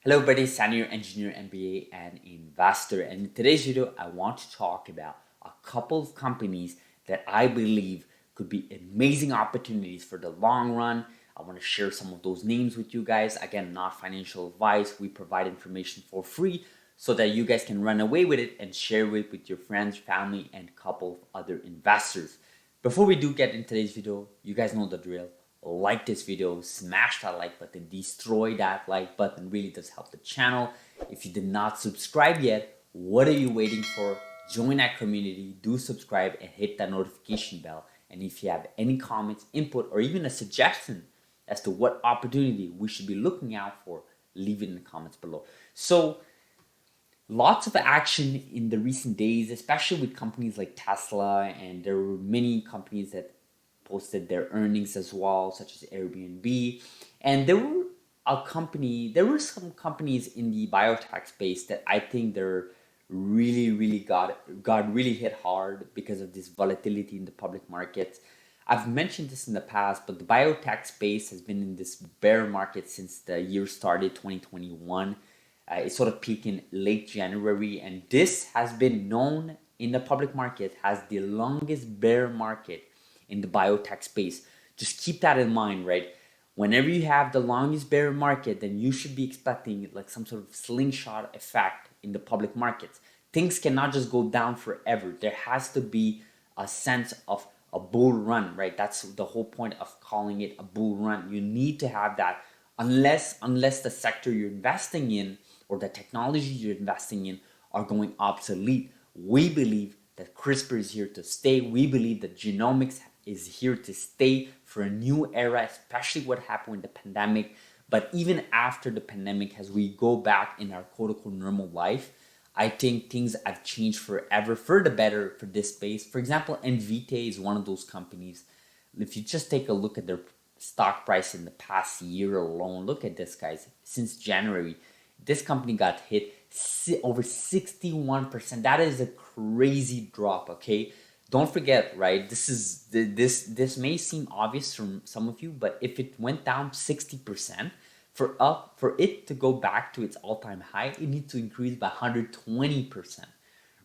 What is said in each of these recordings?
Hello everybody, Sanir, engineer, MBA, and investor. And in today's video, I want to talk about a couple of companies that I believe could be amazing opportunities for the long run. I want to share some of those names with you guys. Again, not financial advice. We provide information for free so that you guys can run away with it and share it with your friends, family, and a couple of other investors. Before we do get into today's video, you guys know the drill. Like this video, smash that like button, destroy that like button, really does help the channel. If you did not subscribe yet, what are you waiting for? Join that community, do subscribe and hit that notification bell. And if you have any comments, input, or even a suggestion as to what opportunity we should be looking out for, leave it in the comments below. So lots of action in the recent days, especially with companies like Tesla, and there were many companies that posted their earnings as well, such as Airbnb. And there were some companies in the biotech space that I think they're really got really hit hard because of this volatility in the public markets. I've mentioned this in the past, but the biotech space has been in this bear market since the year started, 2021. It sort of peaked in late January, and this has been known in the public market as the longest bear market in the biotech space. Just keep that in mind, right? Whenever you have the longest bear market, then you should be expecting like some sort of slingshot effect in the public markets. Things cannot just go down forever. There has to be a sense of a bull run, right? That's the whole point of calling it a bull run. You need to have that unless the sector you're investing in or the technology you're investing in are going obsolete. We believe that CRISPR is here to stay. We believe that genomics is here to stay for a new era, especially what happened with the pandemic. But even after the pandemic, as we go back in our quote-unquote normal life, I think things have changed forever for the better for this space. For example, NVDA is one of those companies. If you just take a look at their stock price in the past year alone, look at this, guys. Since January, this company got hit over 61%. That is a crazy drop, okay? Don't forget, right? This may seem obvious from some of you, but if it went down 60%, for it to go back to its all-time high, it needs to increase by 120%,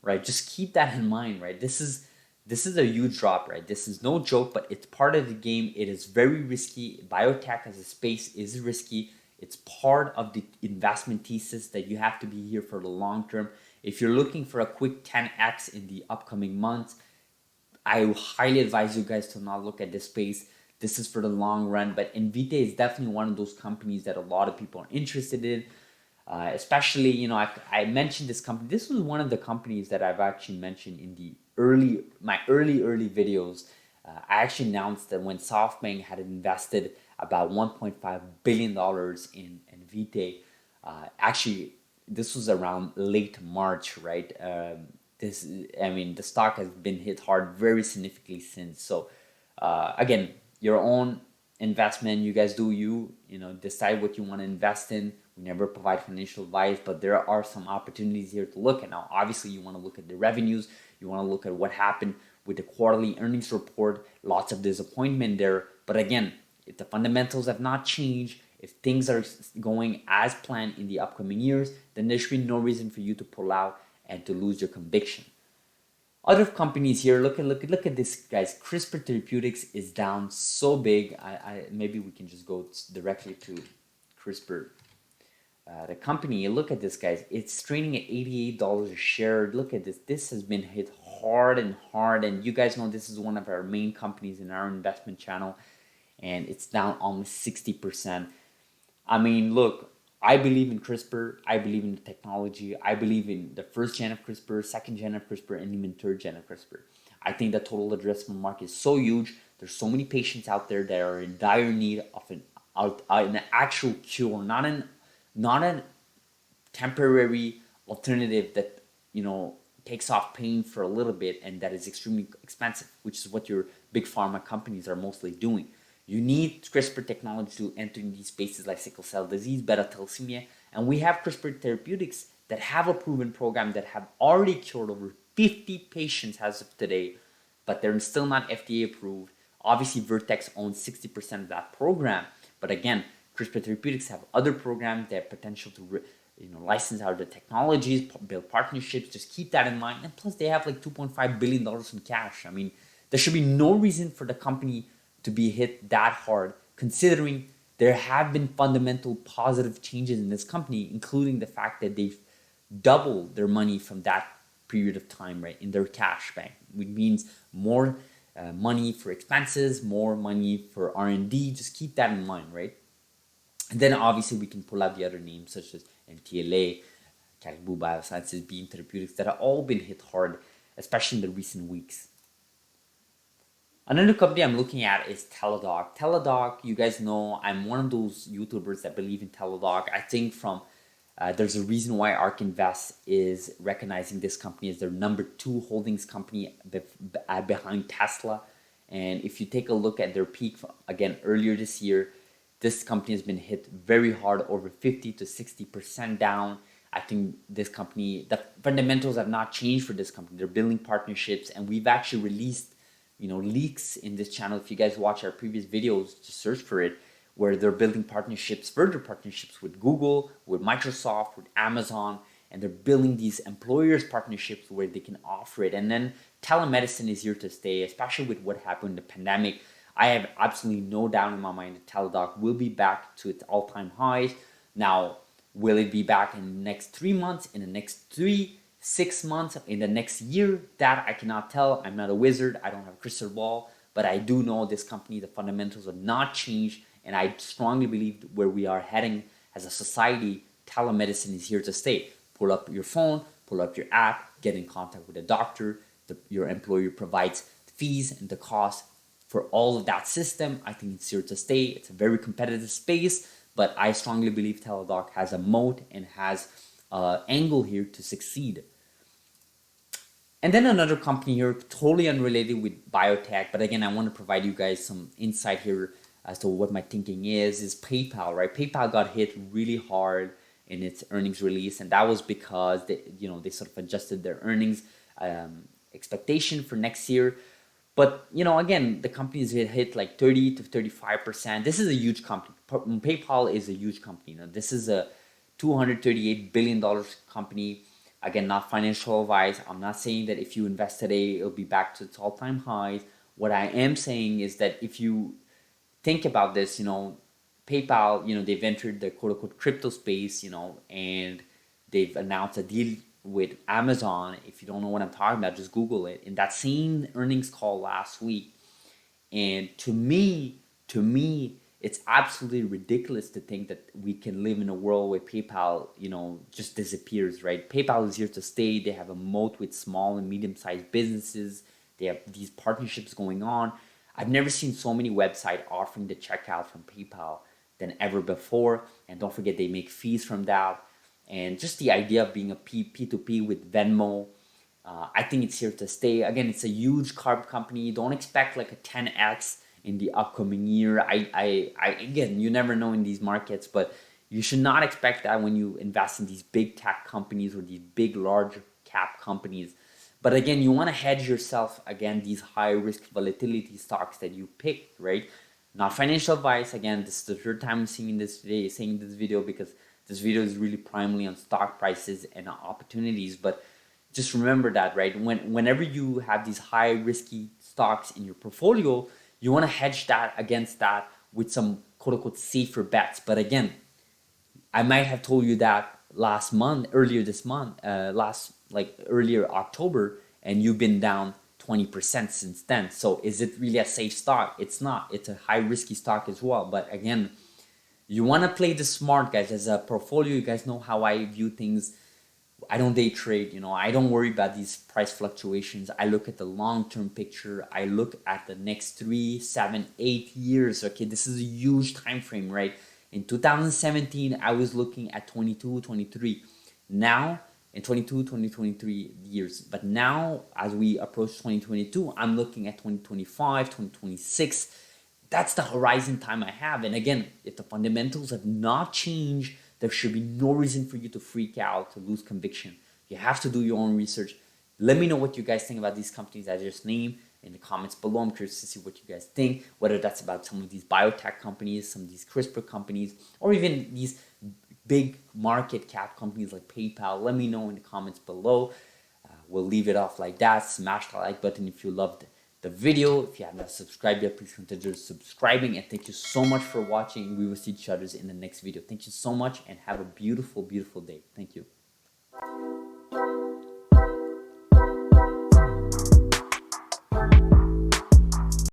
right? Just keep that in mind, right? This is a huge drop, right? This is no joke, but it's part of the game. It is very risky. Biotech as a space is risky. It's part of the investment thesis that you have to be here for the long term. If you're looking for a quick 10x in the upcoming months, I highly advise you guys to not look at this space. This is for the long run, but NVDA is definitely one of those companies that a lot of people are interested in. Especially, I mentioned this company. This was one of the companies that I've actually mentioned in the my early videos. I actually announced that when SoftBank had invested about $1.5 billion in NVDA, actually, this was around late March, right? The stock has been hit hard very significantly since. So, again, your own investment, you guys do decide what you want to invest in. We never provide financial advice, but there are some opportunities here to look at. Now, obviously, you want to look at the revenues. You want to look at what happened with the quarterly earnings report. Lots of disappointment there. But again, if the fundamentals have not changed, if things are going as planned in the upcoming years, then there should be no reason for you to pull out and to lose your conviction. Other companies here, look at this, guys. CRISPR Therapeutics is down so big. Maybe we can just go directly to CRISPR, the company. Look at this, guys. It's trading at $88 a share. Look at this. This has been hit hard, and you guys know this is one of our main companies in our investment channel, and it's down almost 60%. I mean, look, I believe in CRISPR. I believe in the technology. I believe in the first gen of CRISPR, second gen of CRISPR, and even third gen of CRISPR. I think the total addressable market is so huge. There's so many patients out there that are in dire need of an actual cure, not a temporary alternative that takes off pain for a little bit and that is extremely expensive, which is what your big pharma companies are mostly doing. You need CRISPR technology to enter in these spaces like sickle cell disease, beta thalassemia, and we have CRISPR therapeutics that have a proven program that have already cured over 50 patients as of today, but they're still not FDA approved. Obviously, Vertex owns 60% of that program, but again, CRISPR Therapeutics have other programs. They have potential to license out the technologies, build partnerships. Just keep that in mind. And plus, they have like $2.5 billion in cash. I mean, there should be no reason for the company to be hit that hard, considering there have been fundamental positive changes in this company, including the fact that they've doubled their money from that period of time, right, in their cash bank, which means more money for expenses, more money for R&D. Just keep that in mind, right? And then obviously we can pull out the other names such as NTLA, Caribou Biosciences, Beam Therapeutics that have all been hit hard, especially in the recent weeks. Another company I'm looking at is Teledoc. Teledoc, you guys know I'm one of those YouTubers that believe in Teledoc. I think there's a reason why ARK Invest is recognizing this company as their number 2 holdings company behind Tesla. And if you take a look at their peak, again, earlier this year, this company has been hit very hard, over 50 to 60% down. I think this company, the fundamentals have not changed for this company. They're building partnerships, and we've actually released leaks in this channel. If you guys watch our previous videos, just search for it, where they're building partnerships, further partnerships with Google, with Microsoft, with Amazon, and they're building these employers partnerships where they can offer it. And then telemedicine is here to stay, especially with what happened in the pandemic. I have absolutely no doubt in my mind that Teledoc will be back to its all-time highs. Now, will it be back in the next 3 months, in the next 6 months, in the next year? That I cannot tell. I'm not a wizard. I don't have a crystal ball. But I do know this company, the fundamentals have not changed. And I strongly believe where we are heading as a society, telemedicine is here to stay. Pull up your phone, pull up your app, get in contact with a doctor. Your employer provides fees and the cost for all of that system. I think it's here to stay. It's a very competitive space, but I strongly believe Teledoc has a moat and has an angle here to succeed. And then another company here, totally unrelated with biotech, but again, I want to provide you guys some insight here as to what my thinking is PayPal, right? PayPal got hit really hard in its earnings release, and that was because they sort of adjusted their earnings expectation for next year. But again, the company is hit like 30 to 35%. This is a huge company. PayPal is a huge company. This is a $238 billion company. Again, not financial advice. I'm not saying that if you invest today, it'll be back to its all-time highs. What I am saying is that if you think about this, PayPal, they've entered the quote-unquote crypto space, and they've announced a deal with Amazon. If you don't know what I'm talking about, just Google it. In that same earnings call last week. And to me, it's absolutely ridiculous to think that we can live in a world where PayPal, just disappears, right? PayPal is here to stay. They have a moat with small and medium-sized businesses. They have these partnerships going on. I've never seen so many websites offering the checkout from PayPal than ever before. And don't forget, they make fees from that. And just the idea of being a P2P with Venmo, I think it's here to stay. Again, it's a huge carb company. Don't expect like a 10x in the upcoming year. Again, you never know in these markets, but you should not expect that when you invest in these big tech companies or these big, large cap companies. But again, you want to hedge yourself against these high risk volatility stocks that you picked, right? Not financial advice. Again, this is the third time I'm saying this video because this video is really primarily on stock prices and opportunities. But just remember that, right? Whenever you have these high risky stocks in your portfolio, you want to hedge that against that with some quote unquote safer bets. But again, I might have told you that earlier October, and you've been down 20% since then. So is it really a safe stock? It's not. It's a high risky stock as well. But again, you want to play the smart, guys. As a portfolio, you guys know how I view things. I don't day trade. I don't worry about these price fluctuations. I look at the long-term picture. I look at the next 3, 7, 8 years. Okay, this is a huge time frame, right? In 2017, I was looking at 22, 23. Now, in 2023 years. But now, as we approach 2022, I'm looking at 2025, 2026. That's the horizon time I have. And again, if the fundamentals have not changed, there should be no reason for you to freak out, to lose conviction. You have to do your own research. Let me know what you guys think about these companies I just named. in the comments below. I'm curious to see what you guys think, whether that's about some of these biotech companies, some of these CRISPR companies, or even these big market cap companies like PayPal. Let me know in the comments below. We'll leave it off like that. Smash the like button if you loved the video. If you have not subscribed yet, please consider subscribing. And thank you so much for watching. We will see each other in the next video. Thank you so much and have a beautiful, beautiful day. Thank you.